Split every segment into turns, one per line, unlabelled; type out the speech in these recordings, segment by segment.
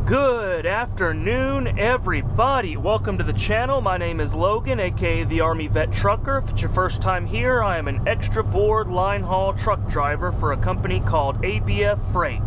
Good afternoon, everybody. Welcome to the channel. My name is Logan, aka the Army Vet Trucker. If it's your first time here, I am an extra board line haul truck driver for a company called ABF Freight.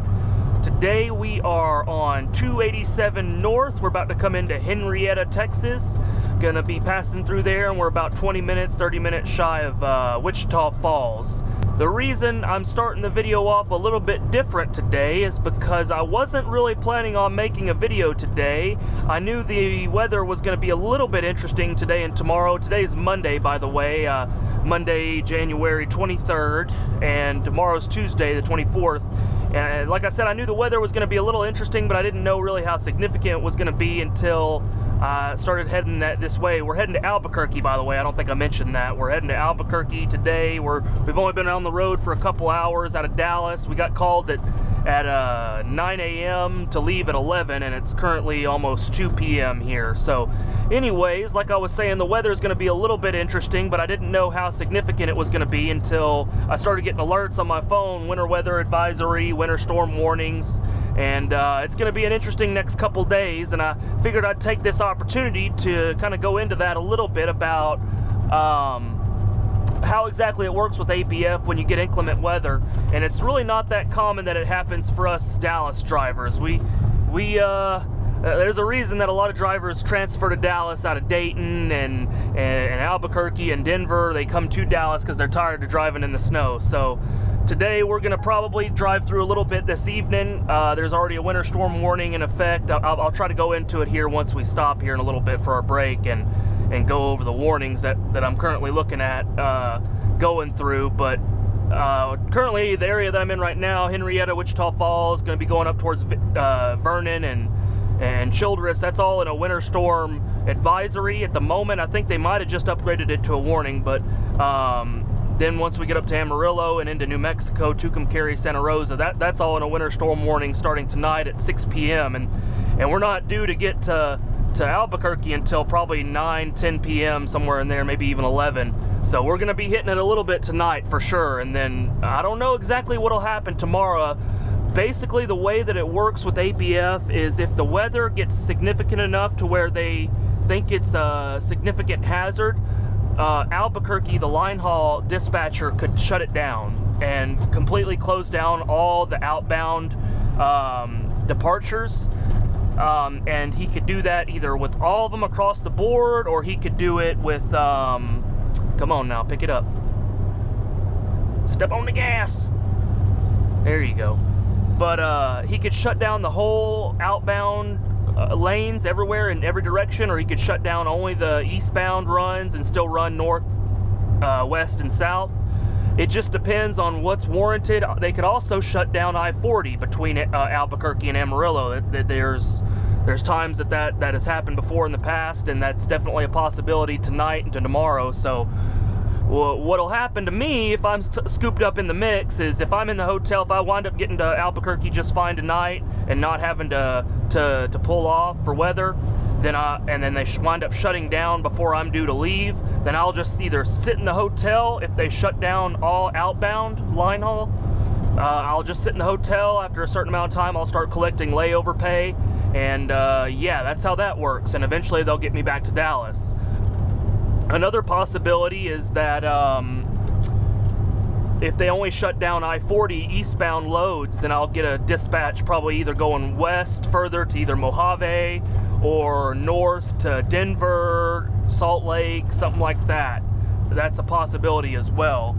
Today we are on 287 North. We're about to come into Henrietta, Texas. Gonna be passing through there, and we're about 20 minutes, 30 minutes shy of Wichita Falls. The reason I'm starting the video off a little bit different today is because I wasn't really planning on making a video today. I knew the weather was going to be a little bit interesting today and tomorrow. Today's Monday, by the way, Monday, January 23rd, and tomorrow's Tuesday, the 24th. And like I said, I knew the weather was going to be a little interesting, but I didn't know really how significant it was going to be until I started heading this way. We're heading to Albuquerque, by the way. I don't think I mentioned that. We're heading to Albuquerque today. We've only been on the road for a couple hours out of Dallas. We got called at 9 a.m. to leave at 11, and it's currently almost 2 p.m. here. So anyways, like I was saying, the weather is going to be a little bit interesting, but I didn't know how significant it was going to be until I started getting alerts on my phone, winter weather advisory, winter storm warnings, and it's going to be an interesting next couple days, and I figured I'd take this opportunity to kind of go into that a little bit about how exactly it works with ABF when you get inclement weather. And it's really not that common that it happens for us Dallas drivers. There's a reason that a lot of drivers transfer to Dallas out of Dayton and Albuquerque and Denver. They come to Dallas because they're tired of driving in the snow. So today we're going to probably drive through a little bit this evening. There's already a winter storm warning in effect. I'll try to go into it here once we stop here in a little bit for our break and go over the warnings that I'm currently looking at going through. But currently the area that I'm in right now, Henrietta, Wichita Falls, going to be going up towards Vernon and Childress. That's all in a winter storm advisory at the moment. I think they might have just upgraded it to a warning, but then once we get up to Amarillo and into New Mexico, Tucumcari, Santa Rosa, that's all in a winter storm warning starting tonight at 6 p.m. And we're not due to get to Albuquerque until probably 9, 10 p.m. somewhere in there, maybe even 11. So we're going to be hitting it a little bit tonight for sure. And then I don't know exactly what'll happen tomorrow. Basically, the way that it works with ABF is if the weather gets significant enough to where they think it's a significant hazard, Albuquerque, the line haul dispatcher, could shut it down and completely close down all the outbound departures. And he could do that either with all of them across the board, or he could do it with, come on now, pick it up. Step on the gas. There you go. But he could shut down the whole outbound lanes everywhere in every direction, or he could shut down only the eastbound runs and still run north, west, and south. It just depends on what's warranted. They could also shut down I-40 between Albuquerque and Amarillo. There's times that has happened before in the past, and that's definitely a possibility tonight and tomorrow. So what'll happen to me if I'm scooped up in the mix is if I'm in the hotel, if I wind up getting to Albuquerque just fine tonight and not having to pull off for weather, and then they wind up shutting down before I'm due to leave, then I'll just either sit in the hotel. If they shut down all outbound line haul, I'll just sit in the hotel. After a certain amount of time, I'll start collecting layover pay, and yeah, that's how that works, and eventually they'll get me back to Dallas. Another possibility is that if they only shut down I-40 eastbound loads, then I'll get a dispatch probably either going west further to either Mojave or north to Denver, Salt Lake, something like that. That's a possibility as well.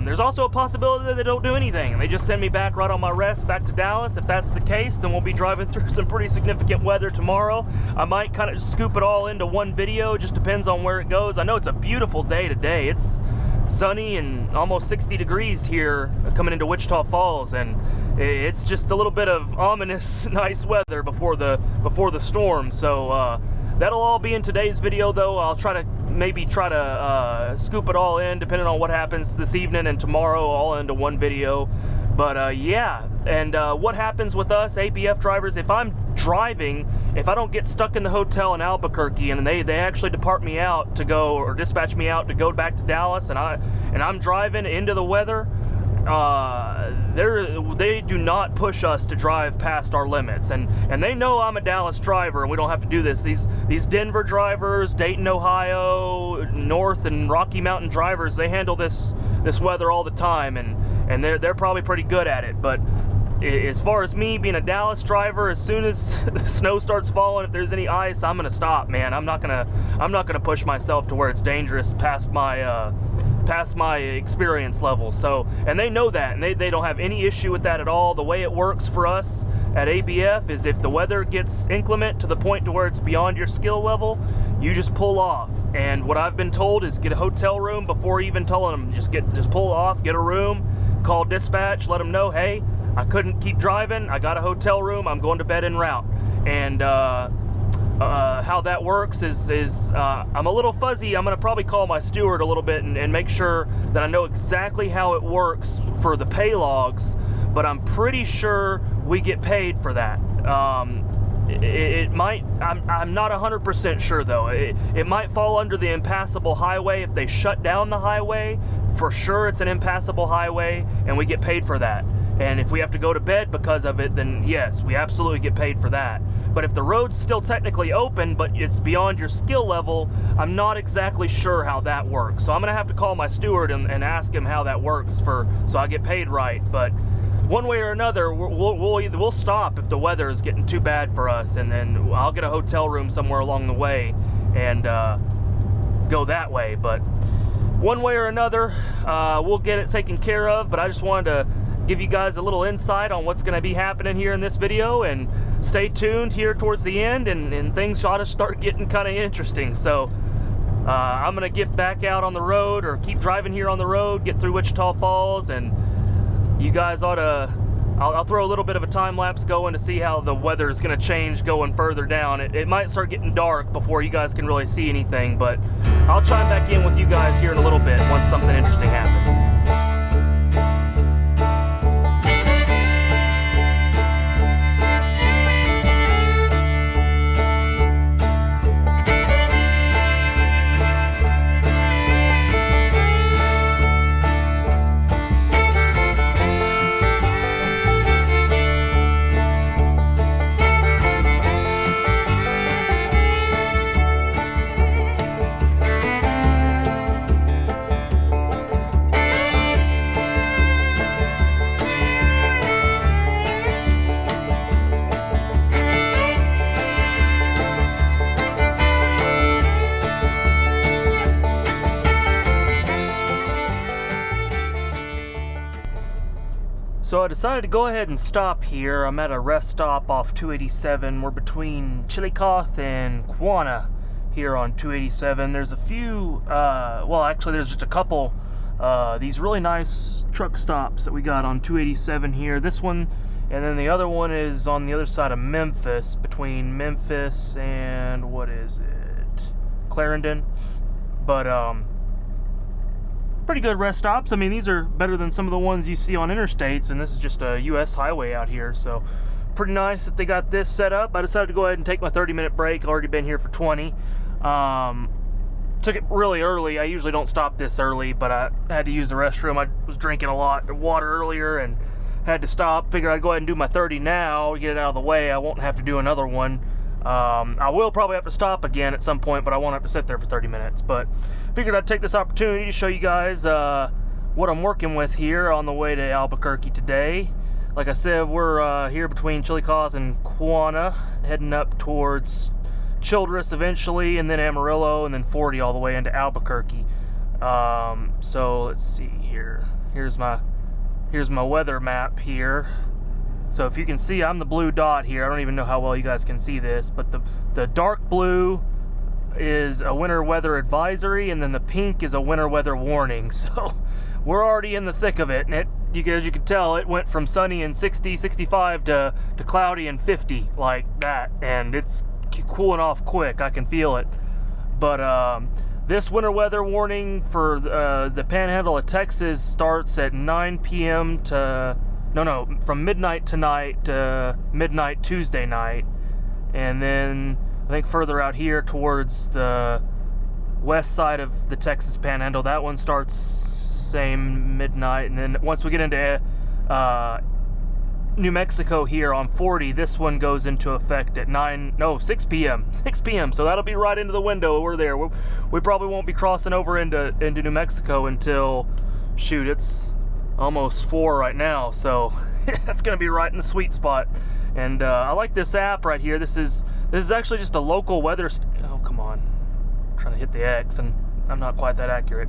There's also a possibility that they don't do anything and they just send me back right on my rest back to Dallas. If that's the case, then we'll be driving through some pretty significant weather tomorrow. I might kind of scoop it all into one video. It just depends on where it goes. I know it's a beautiful day today. It's sunny and almost 60 degrees here coming into Wichita Falls, and it's just a little bit of ominous nice weather before the storm. So that'll all be in today's video, though. I'll try to scoop it all in depending on what happens this evening and tomorrow, all into one video. But yeah, and what happens with us ABF drivers, if I'm driving, if I don't get stuck in the hotel in Albuquerque and they actually depart me out to go, or dispatch me out to go back to Dallas, and I'm driving into the weather, they do not push us to drive past our limits, and they know I'm a Dallas driver and we don't have to do this. These Denver drivers, Dayton, Ohio, North and Rocky Mountain drivers, they handle this weather all the time, and they're probably pretty good at it. But as far as me being a Dallas driver, as soon as the snow starts falling, if there's any ice, I'm gonna stop, man. I'm not gonna push myself to where it's dangerous past my experience level. So, and they know that, and they don't have any issue with that at all. The way it works for us at ABF is if the weather gets inclement to the point to where it's beyond your skill level, you just pull off. And what I've been told is get a hotel room before even telling them. Just pull off, get a room, call dispatch, let them know, hey, I couldn't keep driving, I got a hotel room, I'm going to bed en route. And how that works is I'm a little fuzzy. I'm gonna probably call my steward a little bit and make sure that I know exactly how it works for the pay logs, but I'm pretty sure we get paid for that. It might, I'm not 100% sure though. It might fall under the impassable highway. If they shut down the highway, for sure it's an impassable highway and we get paid for that. And if we have to go to bed because of it, then yes, we absolutely get paid for that. But if the road's still technically open, but it's beyond your skill level, I'm not exactly sure how that works. So I'm gonna have to call my steward and ask him how that works so I get paid right. But one way or another, we'll stop if the weather is getting too bad for us, and then I'll get a hotel room somewhere along the way and go that way. But one way or another, we'll get it taken care of. But I just wanted to give you guys a little insight on what's going to be happening here in this video, and stay tuned here towards the end, and things ought to start getting kind of interesting. So I'm going to get back out on the road, or keep driving here on the road, get through Wichita Falls, and you guys ought to, I'll throw a little bit of a time lapse going to see how the weather is going to change going further down. It might start getting dark before you guys can really see anything, but I'll chime back in with you guys here in a little bit once something interesting happens. So I decided to go ahead and stop here. I'm at a rest stop off 287. We're between Chillicothe and Quanah here on 287. There's a few, well actually there's just a couple, these really nice truck stops that we got on 287 here. This one, and then the other one is on the other side of Memphis, between Memphis and, what is it, Clarendon. But pretty good rest stops. I mean, these are better than some of the ones you see on interstates, and this is just a US highway out here, so pretty nice that they got this set up. I decided to go ahead and take my 30-minute break. I've already been here for 20. Took it really early. I usually don't stop this early, but I had to use the restroom. I was drinking a lot of water earlier and had to stop. Figured I'd go ahead and do my 30 now, get it out of the way. I won't have to do another one. I will probably have to stop again at some point, but I won't have to sit there for 30 minutes. But figured I'd take this opportunity to show you guys what I'm working with here on the way to Albuquerque today. Like I said, we're here between Chillicothe and Quanah, heading up towards Childress eventually, and then Amarillo, and then 40 all the way into Albuquerque. So let's see here. Here's my weather map here. So if you can see, I'm the blue dot here. I don't even know how well you guys can see this, but the dark blue is a winter weather advisory, and then the pink is a winter weather warning. So we're already in the thick of it, and as you can tell, it went from sunny and 60, 65 to cloudy and 50 like that, and it's cooling off quick. I can feel it. But this winter weather warning for the panhandle of Texas starts at 9 p.m. to from midnight tonight to midnight Tuesday night, and then I think further out here towards the west side of the Texas Panhandle. That one starts same midnight, and then once we get into New Mexico here on 40, this one goes into effect at 6 p.m. 6 p.m. So that'll be right into the window. We're there. We probably won't be crossing over into New Mexico until, shoot, it's almost 4 right now. So that's gonna be right in the sweet spot. And I like this app right here. This is actually just a local weather. Oh, come on! I'm trying to hit the X, and I'm not quite that accurate.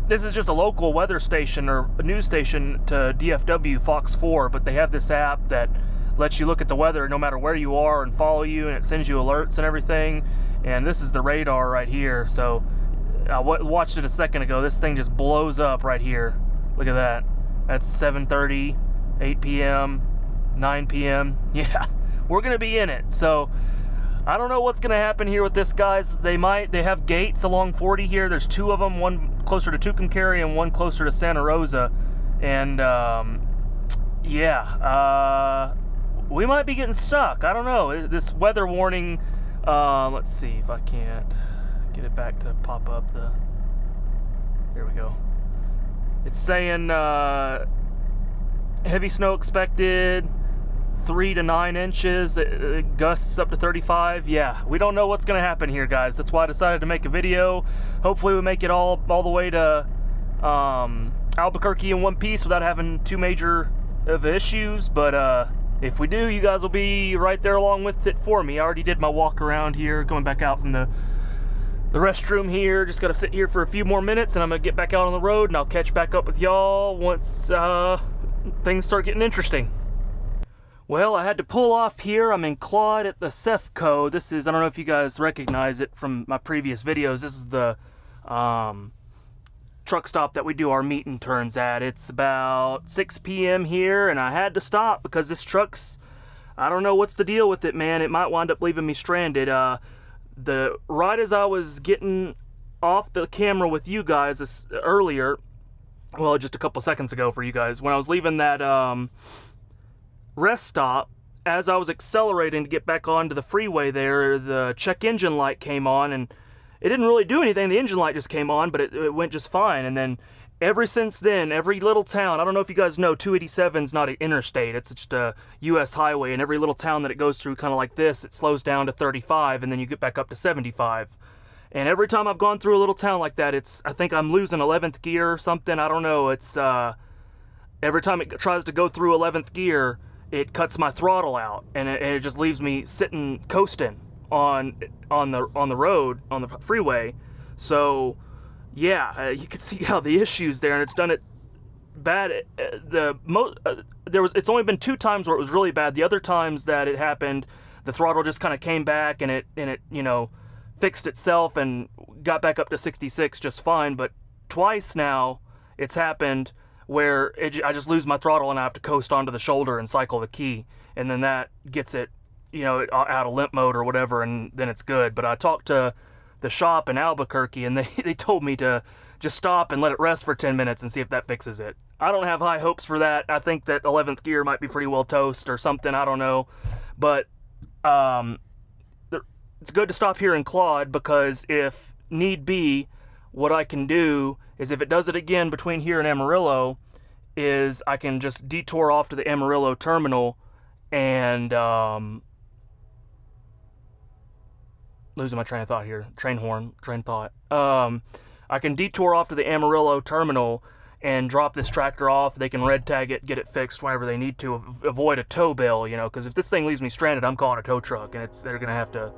This is just a local weather station or a news station to DFW, Fox 4, but they have this app that lets you look at the weather no matter where you are and follow you, and it sends you alerts and everything. And this is the radar right here. So I watched it a second ago. This thing just blows up right here. Look at that. That's 7:30, 8 p.m., 9 p.m. Yeah, we're going to be in it. So I don't know what's going to happen here with this, guys. They have gates along 40 here. There's 2 of them, one closer to Tucumcari and one closer to Santa Rosa. And yeah, we might be getting stuck. I don't know. This weather warning, let's see if I can't get it back to pop up. Here we go. It's saying heavy snow expected, 3 to 9 inches, gusts up to 35. Yeah, we don't know what's gonna happen here, guys. That's why I decided to make a video. Hopefully we make it all the way to Albuquerque in one piece without having too major of issues. But if we do, you guys will be right there along with it for me. I already did my walk around here, going back out from the restroom here. Just gotta sit here for a few more minutes, and I'm gonna get back out on the road, and I'll catch back up with y'all once things start getting interesting. Well, I had to pull off here. I'm in Claude at the Cefco. This is, I don't know if you guys recognize it from my previous videos. This is the truck stop that we do our meet and turns at. It's about 6 p.m. here, and I had to stop because this truck's, I don't know what's the deal with it, man. It might wind up leaving me stranded. Right as I was getting off the camera with you guys earlier, well, just a couple seconds ago for you guys, when I was leaving that rest stop, as I was accelerating to get back onto the freeway there, the check engine light came on, and it didn't really do anything. The engine light just came on, but it went just fine. And then ever since then, every little town, I don't know if you guys know, 287's not an interstate, it's just a US highway, and every little town that it goes through, kind of like this, it slows down to 35, and then you get back up to 75. And every time I've gone through a little town like that, I think I'm losing 11th gear or something, I don't know. It's every time it tries to go through 11th gear, it cuts my throttle out, and it just leaves me sitting coasting on the road, on the freeway. So yeah, you can see how the issues there, and it's done it bad. It's only been 2 times where it was really bad. The other times that it happened, the throttle just kind of came back, and it you know, fixed itself and got back up to 66 just fine. But twice now it's happened where I just lose my throttle and I have to coast onto the shoulder and cycle the key, and then that gets it, you know, out of limp mode or whatever, and then it's good. But I talked to the shop in Albuquerque, and they told me to just stop and let it rest for 10 minutes and see if that fixes it. I don't have high hopes for that. I think that 11th gear might be pretty well toast or something, I don't know. But it's good to stop here in Claude, because if need be, what I can do is, if it does it again between here and Amarillo, is I can just detour off to the Amarillo terminal and losing my train of thought here. Train thought. I can detour off to the Amarillo terminal and drop this tractor off. They can red tag it, get it fixed whenever they need to, avoid a tow bill, you know, because if this thing leaves me stranded, I'm calling a tow truck, and they're gonna have to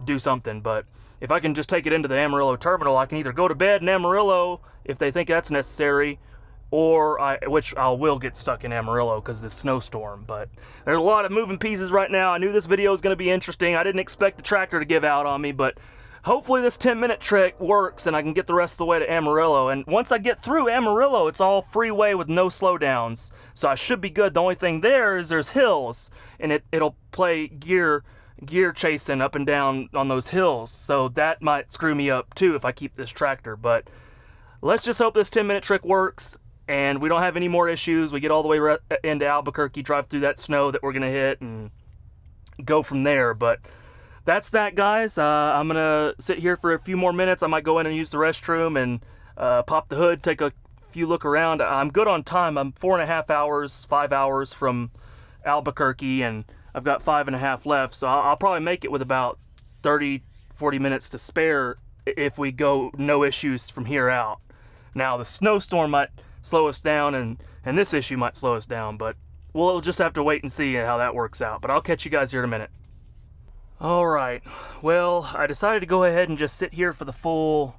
do something. But if I can just take it into the Amarillo terminal, I can either go to bed in Amarillo if they think that's necessary, or I will get stuck in Amarillo because of this snowstorm. But there's a lot of moving pieces right now. I knew this video was going to be interesting. I didn't expect the tractor to give out on me, but hopefully this 10-minute trick works and I can get the rest of the way to Amarillo. And once I get through Amarillo, it's all freeway with no slowdowns, so I should be good. The only thing there is there's hills, and it'll play gear chasing up and down on those hills, so that might screw me up too if I keep this tractor. But let's just hope this 10-minute trick works and we don't have any more issues. We get all the way into Albuquerque, drive through that snow that we're gonna hit, and go from there. But that's that, guys. I'm gonna sit here for a few more minutes. I might go in and use the restroom and pop the hood, take a few look around. I'm good on time. I'm 4.5 hours, 5 hours from Albuquerque, and I've got 5.5 left, so I'll probably make it with about 30-40 minutes to spare if we go no issues from here out. Now the snowstorm might slow us down, and this issue might slow us down, but we'll just have to wait and see how that works out. But I'll catch you guys here in a minute. Alright, well, I decided to go ahead and just sit here for the full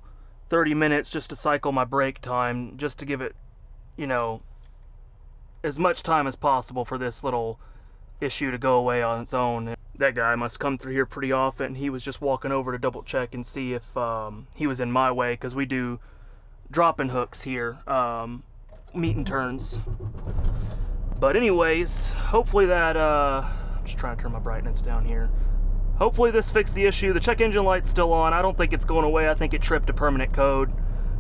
30 minutes just to cycle my break time, just to give it, you know, as much time as possible for this little issue to go away on its own. That guy must come through here pretty often. He was just walking over to double check and see if he was in my way, because we do drop-in hooks here, meet and turns. But anyways, hopefully that, I'm just trying to turn my brightness down here. Hopefully this fixed the issue. The check engine light's still on. I don't think it's going away. I think it tripped a permanent code.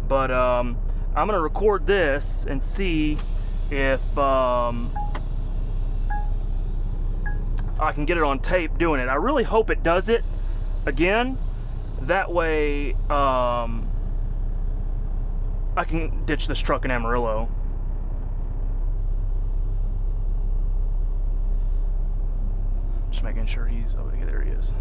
But I'm gonna record this and see if I can get it on tape doing it. I really hope it does it again. That way I can ditch this truck in Amarillo. Just making sure he's, oh, okay, there he is.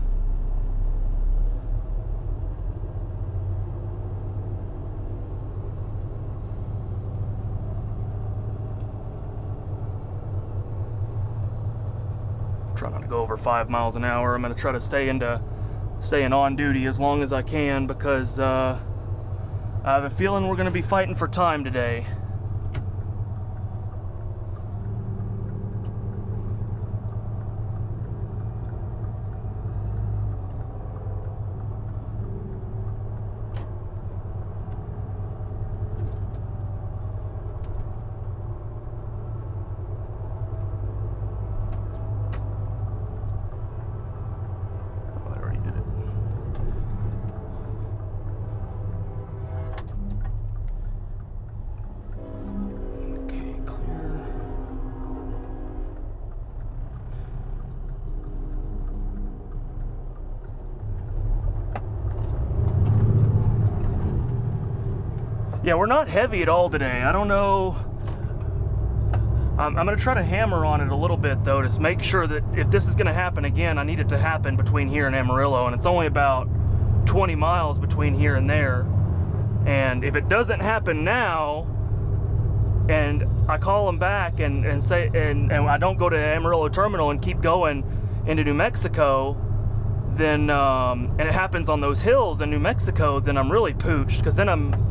Try not to go over 5 miles an hour. I'm going to try to stay on duty as long as I can, because I have a feeling we're going to be fighting for time today. Yeah, we're not heavy at all today. I don't know. I'm gonna try to hammer on it a little bit though, to make sure that if this is gonna happen again, I need it to happen between here and Amarillo, and it's only about 20 miles between here and there. And if it doesn't happen now, and I call them back and say, and I don't go to Amarillo Terminal and keep going into New Mexico, then and it happens on those hills in New Mexico, then I'm really pooched, because then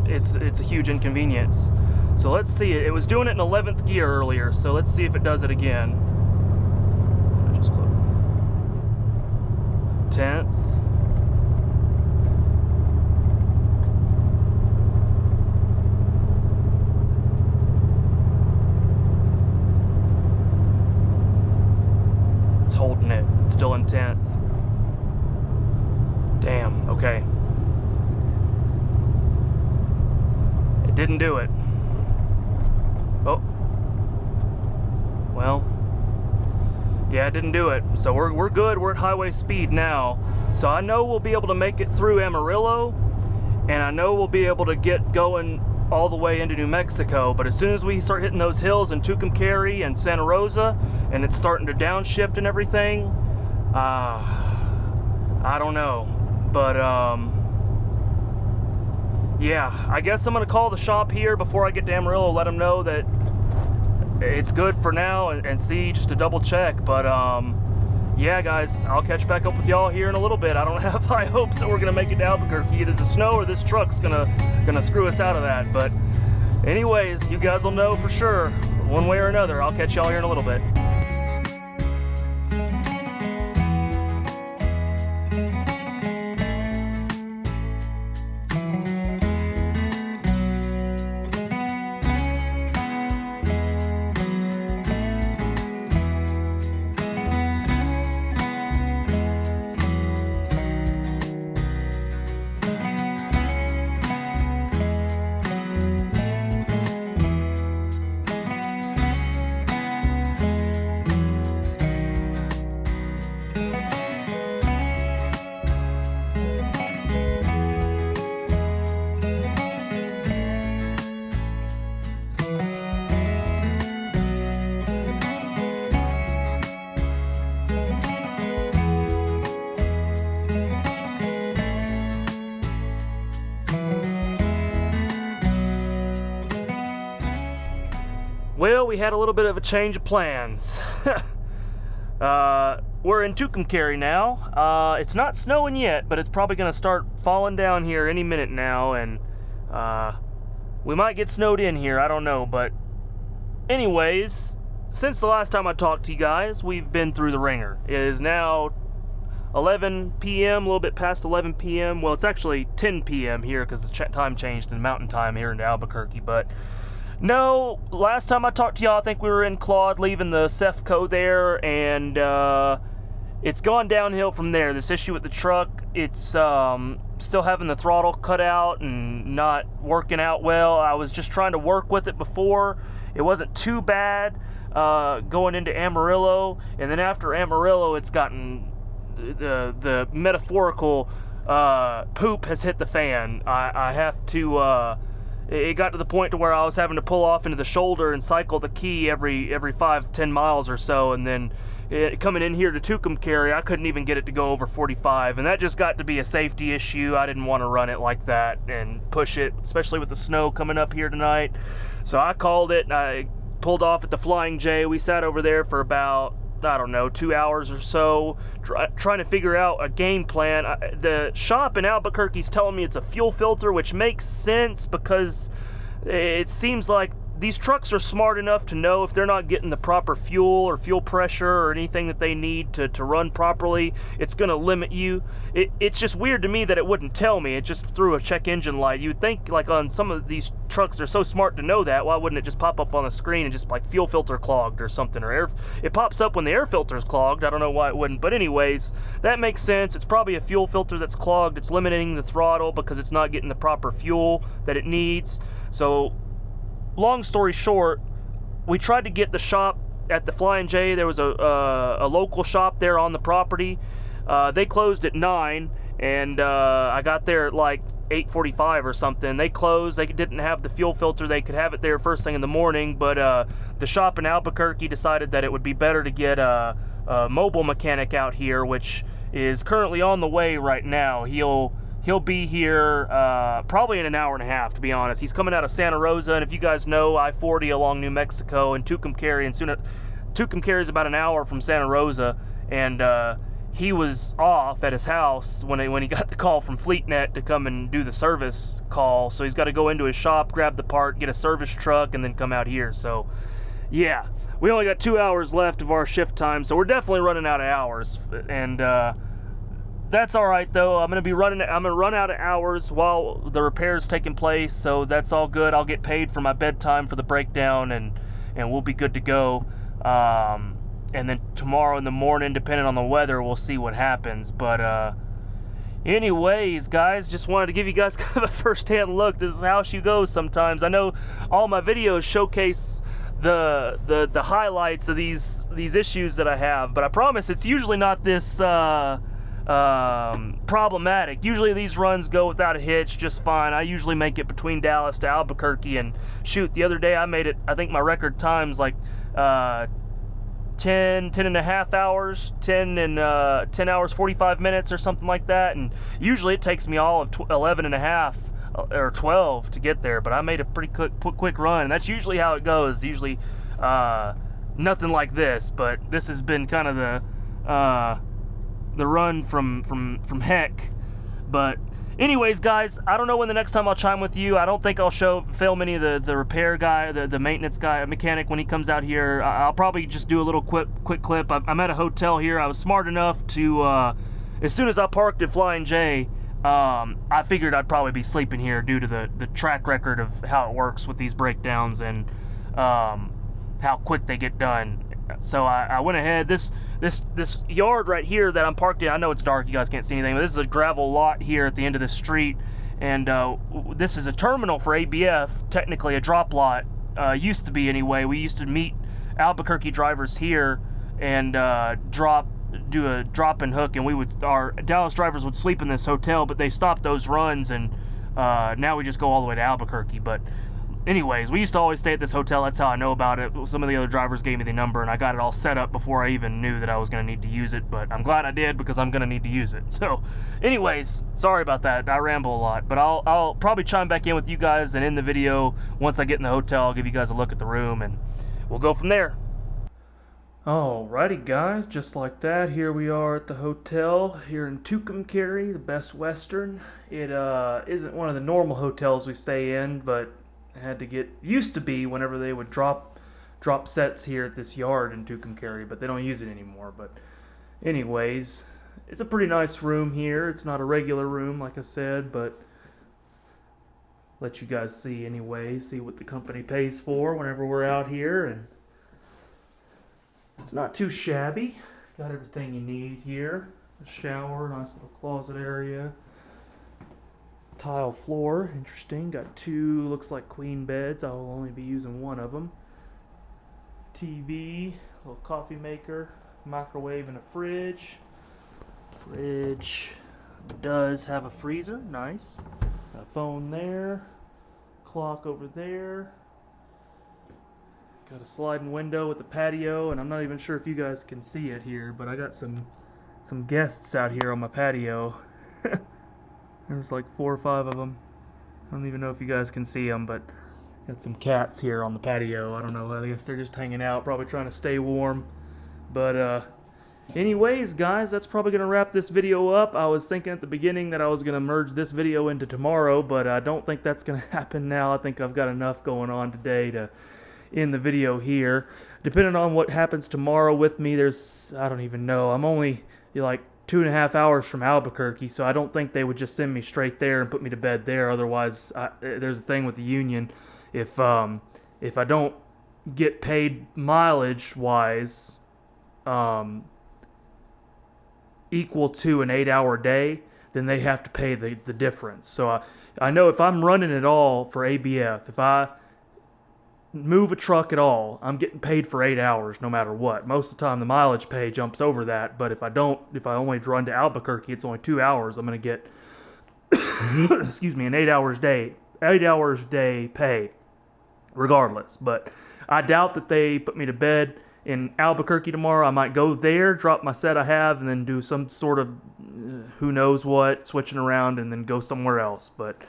it's a huge inconvenience. So let's see. It was doing it in 11th gear earlier, so let's see if it does it again. Just close. 10th. It's holding it. It's still in 10th. Damn, okay. It didn't do it. Oh. Well. Yeah, it didn't do it. So we're good. We're at highway speed now. So I know we'll be able to make it through Amarillo, and I know we'll be able to get going all the way into New Mexico. But as soon as we start hitting those hills in Tucumcari and Santa Rosa, and it's starting to downshift and everything, I don't know. But yeah, I guess I'm gonna call the shop here before I get to Amarillo, let them know that it's good for now, and see, just to double check. But yeah, guys, I'll catch back up with y'all here in a little bit. I don't have high hopes that we're gonna make it to Albuquerque. Either the snow or this truck's gonna screw us out of that. But anyways, you guys will know for sure one way or another. I'll catch y'all here in a little bit. we had a little bit of a change of plans. We're in Tucumcari now. It's not snowing yet, but it's probably going to start falling down here any minute now, and we might get snowed in here, I don't know. But anyways, since the last time I talked to you guys, we've been through the ringer. It is now 11 p.m., a little bit past 11 p.m. Well, it's actually 10 p.m. here because the time changed in mountain time here in Albuquerque. But no, last time I talked to y'all, I think we were in Claude leaving the Cefco there, and it's gone downhill from there. This issue with the truck, it's still having the throttle cut out and not working out well. I was just trying to work with it before. It wasn't too bad going into Amarillo, and then after Amarillo, it's gotten the metaphorical poop has hit the fan. I have to. It got to the point to where I was having to pull off into the shoulder and cycle the key every 5-10 miles or so, and then coming in here to Tucumcari, I couldn't even get it to go over 45, and that just got to be a safety issue. I didn't want to run it like that and push it, especially with the snow coming up here tonight. So I called it, and I pulled off at the Flying J. We sat over there for about, I don't know, 2 hours or so, trying to figure out a game plan. The shop in Albuquerque's telling me it's a fuel filter, which makes sense because it seems like these trucks are smart enough to know if they're not getting the proper fuel or fuel pressure or anything that they need to run properly, it's going to limit you. It's just weird to me that it wouldn't tell me. It just threw a check engine light. You'd think, like, on some of these trucks, they're so smart to know that. Why wouldn't it just pop up on the screen and just, like, fuel filter clogged or something? Or it pops up when the air filter's clogged. I don't know why it wouldn't. But anyways, that makes sense. It's probably a fuel filter that's clogged. It's limiting the throttle because it's not getting the proper fuel that it needs. So long story short, we tried to get the shop at the Flying J. There was a local shop there on the property. They closed at 9, and I got there at like 8:45 or something. They closed. They didn't have the fuel filter. They could have it there first thing in the morning, but the shop in Albuquerque decided that it would be better to get a mobile mechanic out here, which is currently on the way right now. He'll be here probably in an hour and a half, to be honest. He's coming out of Santa Rosa, and if you guys know I-40 along New Mexico and Tucumcari, and Tucumcari is about an hour from Santa Rosa, and he was off at his house when he got the call from FleetNet to come and do the service call. So he's got to go into his shop, grab the part, get a service truck, and then come out here. So yeah, we only got 2 hours left of our shift time, so we're definitely running out of hours, and that's all right though. I'm gonna run out of hours while the repair's taking place, so that's all good. I'll get paid for my bedtime for the breakdown, and we'll be good to go. And then tomorrow in the morning, depending on the weather, we'll see what happens. But anyways, guys, just wanted to give you guys kind of a first-hand look. This is how she goes sometimes. I know all my videos showcase the highlights of these issues that I have, but I promise it's usually not this problematic. Usually these runs go without a hitch just fine. I usually make it between Dallas to Albuquerque, and shoot, the other day I made it, I think my record time's like 10 and a half hours, 10 hours 45 minutes or something like that, and usually it takes me all of 11 and a half or 12 to get there, but I made a pretty quick run, and that's usually how it goes. Usually nothing like this, but this has been kind of the run from heck. But anyways, guys, I don't know when the next time I'll chime with you. I don't think I'll film any of the repair guy, the maintenance guy, mechanic when he comes out here. I'll probably just do a little quick clip. I'm at a hotel here. I was smart enough to, as soon as I parked at Flying J, I figured I'd probably be sleeping here due to the track record of how it works with these breakdowns and how quick they get done. So I went ahead. This yard right here that I'm parked in, I know it's dark, you guys can't see anything, but this is a gravel lot here at the end of the street, and this is a terminal for ABF, technically a drop lot, used to be anyway. We used to meet Albuquerque drivers here and do a drop and hook, and our Dallas drivers would sleep in this hotel, but they stopped those runs, and now we just go all the way to Albuquerque. But anyways, we used to always stay at this hotel. That's how I know about it. Some of the other drivers gave me the number, and I got it all set up before I even knew that I was going to need to use it, but I'm glad I did because I'm going to need to use it. So anyways, sorry about that. I ramble a lot, but I'll probably chime back in with you guys, and in the video, once I get in the hotel, I'll give you guys a look at the room, and we'll go from there. Alrighty guys, just like that, here we are at the hotel here in Tucumcari, the Best Western. It isn't one of the normal hotels we stay in, but it had to get, used to be whenever they would drop sets here at this yard in Tucumcari, but they don't use it anymore. But anyways, it's a pretty nice room here. It's not a regular room like I said, but let you guys see anyway, see what the company pays for whenever we're out here. And it's not too shabby. Got everything you need here. A shower, nice little closet area. Tile floor, interesting. Got two, looks like queen beds. I will only be using one of them. TV, little coffee maker, microwave, and a fridge. Fridge does have a freezer, nice. Got a phone there. Clock over there. Got a sliding window with a patio, and I'm not even sure if you guys can see it here, but I got some guests out here on my patio. There's like 4 or 5 of them. I don't even know if you guys can see them, but got some cats here on the patio. I don't know, I guess they're just hanging out, probably trying to stay warm. But anyways guys, that's probably gonna wrap this video up. I was thinking at the beginning that I was gonna merge this video into tomorrow, but I don't think that's gonna happen now. I think I've got enough going on today to end the video here. Depending on what happens tomorrow with me, I don't even know. I'm only like 2.5 hours from Albuquerque, so I don't think they would just send me straight there and put me to bed there. Otherwise, there's a thing with the union. If I don't get paid mileage wise equal to an 8-hour day, then they have to pay the difference. So I know if I'm running at all for ABF, if I move a truck at all, I'm getting paid for 8 hours no matter what. Most of the time the mileage pay jumps over that, but if I only run to Albuquerque, it's only 2 hours, I'm going to get excuse me, an 8 hours day pay regardless. But I doubt that they put me to bed in Albuquerque tomorrow. I might go there, drop my set I have, and then do some sort of who knows what, switching around, and then go somewhere else. But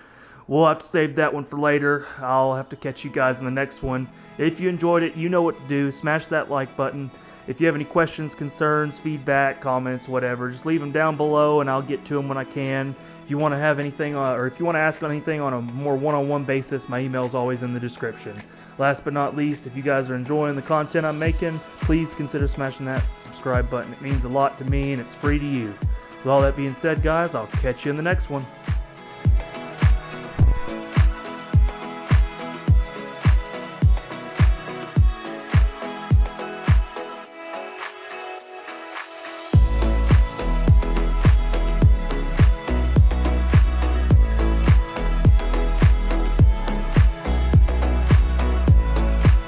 we'll have to save that one for later. I'll have to catch you guys in the next one. If you enjoyed it, you know what to do. Smash that like button. If you have any questions, concerns, feedback, comments, whatever, just leave them down below and I'll get to them when I can. If you want to have anything, or if you want to ask anything on a more one-on-one basis, my email is always in the description. Last but not least, if you guys are enjoying the content I'm making, please consider smashing that subscribe button. It means a lot to me and it's free to you. With all that being said, guys, I'll catch you in the next one.